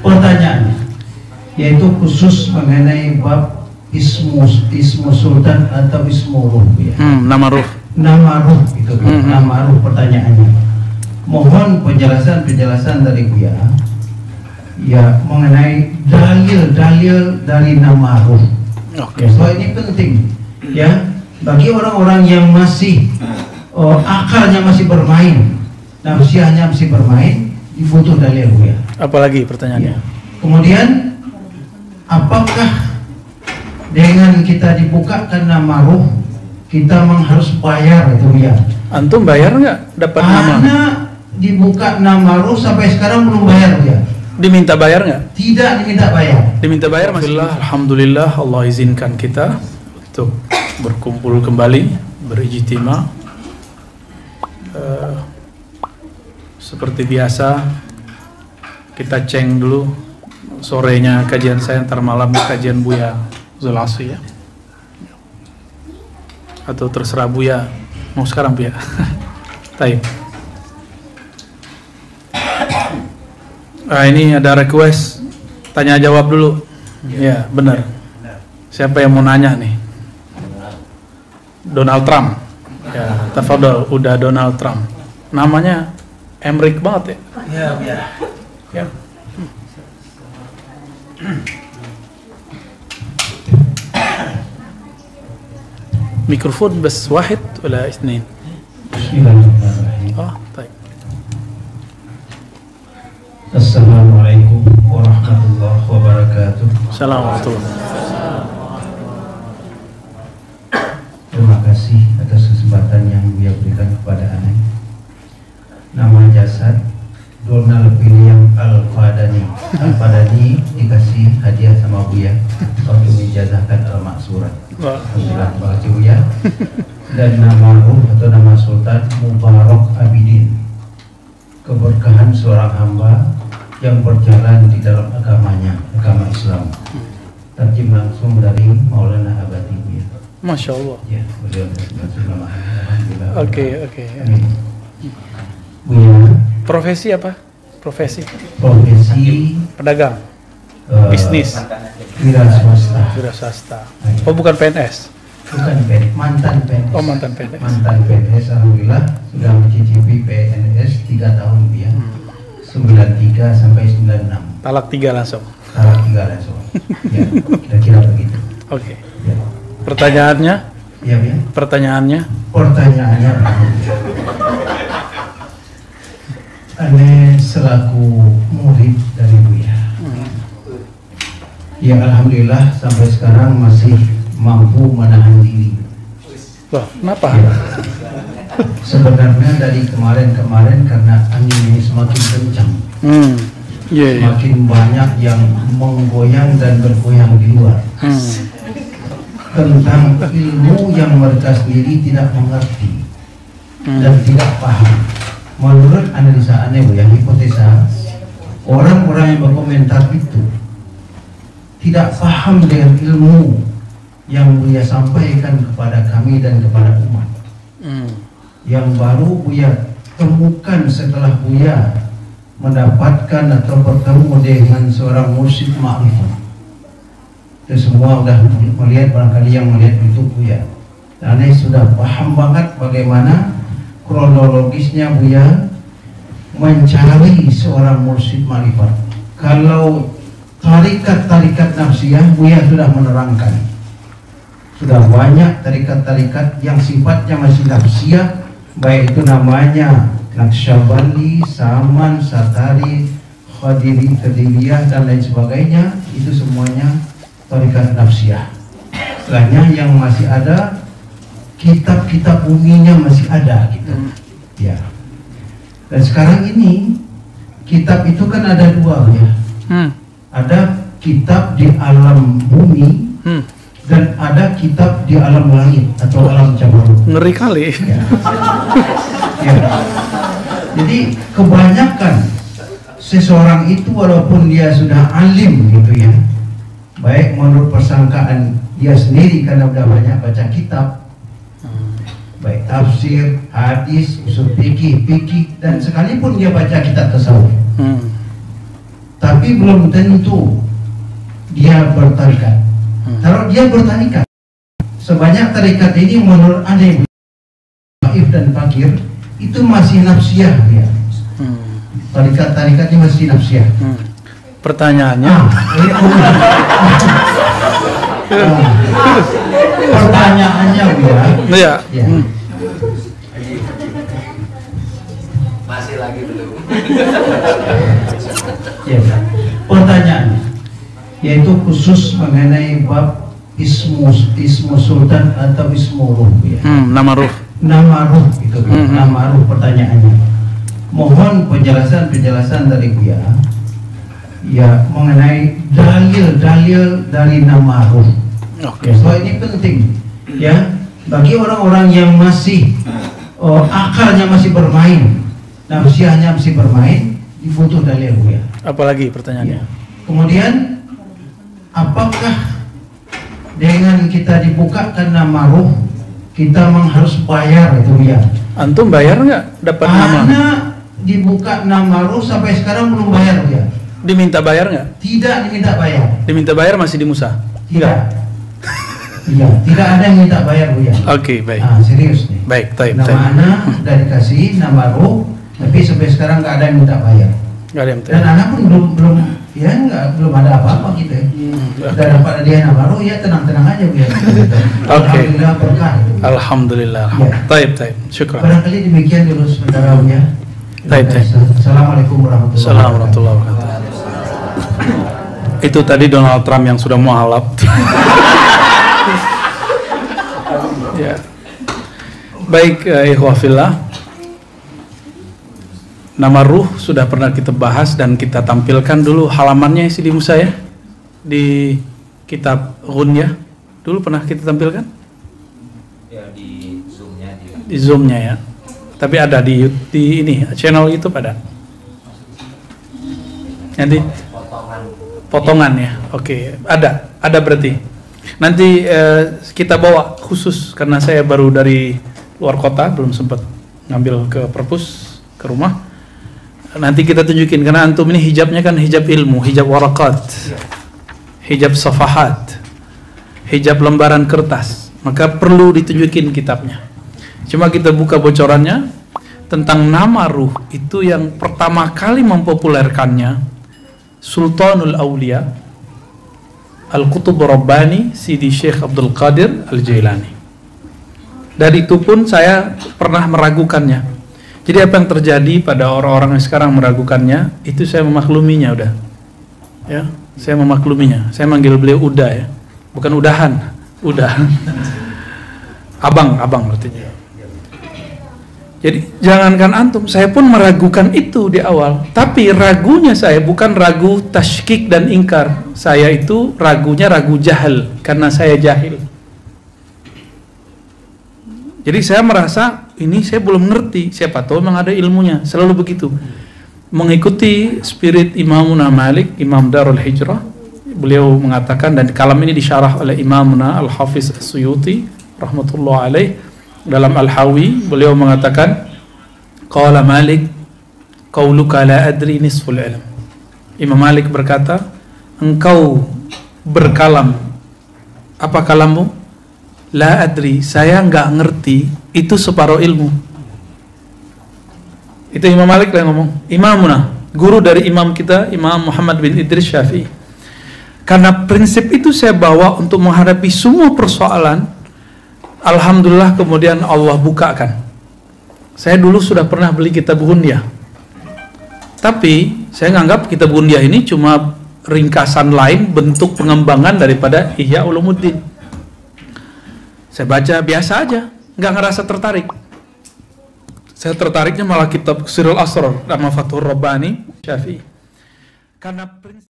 pertanyaannya, yaitu khusus mengenai bab ismu sultan atau ismu ruh ya. Nama ruh. Nama ruh itu nama ruh pertanyaannya. Mohon penjelasan dari Buya ya mengenai dalil-dalil dari nama ruh. Oke. So ini penting ya bagi orang-orang yang masih akalnya masih bermain, nafsiahnya masih bermain, dibutuh dalil Buya. Apalagi pertanyaannya? Ya. Kemudian apakah dengan kita dibukakan nama ruh kita harus bayar itu ya? Antum bayar nggak dapat nama? Karena dibuka nama ruh sampai sekarang belum bayar ya. Diminta bayar nggak? Tidak diminta bayar. Diminta bayar Mas. Alhamdulillah Allah izinkan kita untuk berkumpul kembali, berijtima. Seperti biasa kita ceng dulu sorenya kajian saya, ntar malam kajian Buya Zulhasri ya. Atau terserah Buya mau sekarang Buya. Taib. Ini ada request tanya jawab dulu. Ya benar. Siapa yang mau nanya nih? Donald Trump. Ya, tafadhol, udah Donald Trump. Namanya Emrik banget ya. Ya. Ya. Mikrofon bas wahid wala ithnain? Bismillahirrahmanirrahim. Baik. Assalamualaikum warahmatullahi wabarakatuh. Assalamualaikum. Terima kasih atas kesempatan yang Buya berikan kepada Ane. Nama jasad Donald William Al-Fadani. Al-Fadani dikasih hadiah sama Buya untuk menjazahkan al-maksurat. Alhamdulillah, terima kasih Buya. Dan nama ruh atau nama Sultan Mubarak Abidin, keberkahan seorang hamba yang berjalan di dalam agamanya, agama Islam. Terjem langsung dari Maulana Abadi Buya. Masya Allah. Ya, beliau alhamdulillah. Oke. Amin. Buya, Profesi apa? Profesi pedagang, pedagang, bisnis, wira swasta. wira swasta. Oh bukan PNS. Bukan mantan PNS. Oh mantan PNS. Mantan PNS, alhamdulillah sudah mencicipi PNS 3 tahun Buya. 93 sampai 96. Talak 3 langsung. Talak 3 langsung. Ya, kira-kira begitu. Oke. Ya. Pertanyaannya? Ya, Buya. Pertanyaannya? Pertanyaannya Ane selaku murid dari Buya, ya alhamdulillah sampai sekarang masih mampu menahan diri. Wah, kenapa? Ya. Sebenarnya dari kemarin karena angin ini semakin kencang, semakin banyak yang menggoyang dan bergoyang di luar. Tentang ilmu yang mereka sendiri tidak mengerti dan tidak paham. Menurut analisa aneh ya, hipotesa orang-orang yang berkomentar itu tidak paham dengan ilmu yang Buya sampaikan kepada kami dan kepada umat. Yang baru Buya temukan setelah Buya mendapatkan atau bertemu dengan seorang mursyid ma'rifah. Itu semua sudah melihat, barangkali yang melihat itu Buya. Aneh sudah paham banget bagaimana kronologisnya Buya mencari seorang mursyid ma'rifat. Kalau tarikat-tarikat nafsiyah Buya sudah menerangkan. Sudah banyak tarikat-tarikat yang sifatnya masih nafsiyah, baik itu namanya Naqsyabandi, Saman, Satari, Khadiri, Qadiriyah dan lain sebagainya. Itu semuanya tarikat nafsiyah. Setelahnya yang masih ada kitab-kitab buminya masih ada gitu. Ya. Dan sekarang ini kitab itu kan ada 2 ya. Ada kitab di alam bumi dan ada kitab di alam langit atau alam jabarut. Ngeri kali. Ya. Ya. Jadi kebanyakan seseorang itu walaupun dia sudah alim gitu ya, baik menurut persangkaan dia sendiri karena udah banyak baca kitab, baik tafsir, hadis, usul fikih, dan sekalipun dia baca kitab tasawuf, tapi belum tentu dia bertarikat. Kalau dia bertarikat, sebanyak tarikat ini menurut aneh Maif dan Fakir itu masih nafsiyah dia. Tarikat-tarikat ini masih nafsiyah. Pertanyaannya, pertanyaannya ya. Masih lagi belum. Ya, pertanyaannya yaitu khusus mengenai bab ismu sultan atau ismu ruh ya. Nama ruh. Nama ruh itu nama ruh pertanyaannya. Mohon penjelasan dari Buya ya mengenai dalil-dalil dari nama ruh. Oke. So ini penting ya bagi orang-orang yang masih akalnya masih bermain, nafsiyahnya masih bermain, dibutuh dalil Buya. Apalagi pertanyaannya? Ya. Kemudian apakah dengan kita dibukakan nama ruh kita memang harus bayar itu ya? Antum bayar nggak dapat nama? Karena dibuka nama ruh sampai sekarang belum bayar ya. Diminta bayar nggak? Tidak diminta bayar. Diminta bayar masih di Musa? Tidak. Iya, tidak ada yang minta bayar Bu ya. Oke, baik. Nah, serius nih. Baik, taib. Nama anak udah dikasih nama ruh, tapi sampai sekarang nggak ada yang minta bayar. Nggak ada yang Dan anak pun belum ada apa-apa gitu ya. Udah dapat hadiah nama ruh ya tenang-tenang aja Bu ya. Alhamdulillah berkah. Alhamdulillah. Ya. Taib. Syukran. Barangkali demikian dulu sementara Bu ya. Taib. Assalamualaikum warahmatullahi wabarakatuh. Itu tadi Donald Trump yang sudah mualaf. Ya. Baik, ikhwafillah. Nama ruh sudah pernah kita bahas dan kita tampilkan dulu halamannya Sidi Musa ya. Di kitab Ghunyah. Dulu pernah kita tampilkan? Ya di zoomnya Di zoomnya ya. Tapi ada di ini channel YouTube ada. Nanti potongan ya. Oke, ada berarti. Nanti kita bawa khusus karena saya baru dari luar kota, belum sempat ngambil ke perpus ke rumah. Nanti kita tunjukin karena antum ini hijabnya kan hijab ilmu, hijab warakat, hijab safahat, hijab lembaran kertas. Maka perlu ditunjukin kitabnya. Cuma kita buka bocorannya tentang nama ruh itu yang pertama kali mempopulerkannya Sultanul Aulia Al-Qutub Rabbani Sidi Syekh Abdul Qadir Al-Jailani. Dari itu pun saya pernah meragukannya. Jadi apa yang terjadi pada orang-orang yang sekarang meragukannya, itu saya memakluminya udah. Ya, saya memakluminya. Saya manggil beliau Uda ya. Bukan udahan, Uda. Abang artinya. Jadi jangankan antum, saya pun meragukan itu di awal. Tapi ragunya saya bukan ragu tashkik dan ingkar. Saya itu ragunya ragu jahil karena saya jahil. Jadi saya merasa ini saya belum ngerti. Siapa tahu memang ada ilmunya. Selalu begitu. Mengikuti spirit Imamuna Malik, Imam Darul Hijrah. Beliau mengatakan dan kalam ini disyarah oleh Imamuna Al-Hafiz As-Suyuti rahmatullah alaih. Dalam Al-Hawi beliau mengatakan qala Malik qauluka la adri nisful ilm. Imam Malik berkata, engkau berkalam, apa kalammu? La adri, saya enggak ngerti, itu separuh ilmu. Itu Imam Malik yang ngomong. Imamuna, guru dari imam kita, Imam Muhammad bin Idris Syafi'i. Karena prinsip itu saya bawa untuk menghadapi semua persoalan. Alhamdulillah kemudian Allah bukakan. Saya dulu sudah pernah beli kitab Ghunyah. Tapi saya nganggap kitab Ghunyah ini cuma ringkasan lain bentuk pengembangan daripada Ihya Ulumuddin. Saya baca biasa aja, nggak ngerasa tertarik. Saya tertariknya malah kitab Sirrul Asrar nama Fathur Rabbani Syafi'i. Karena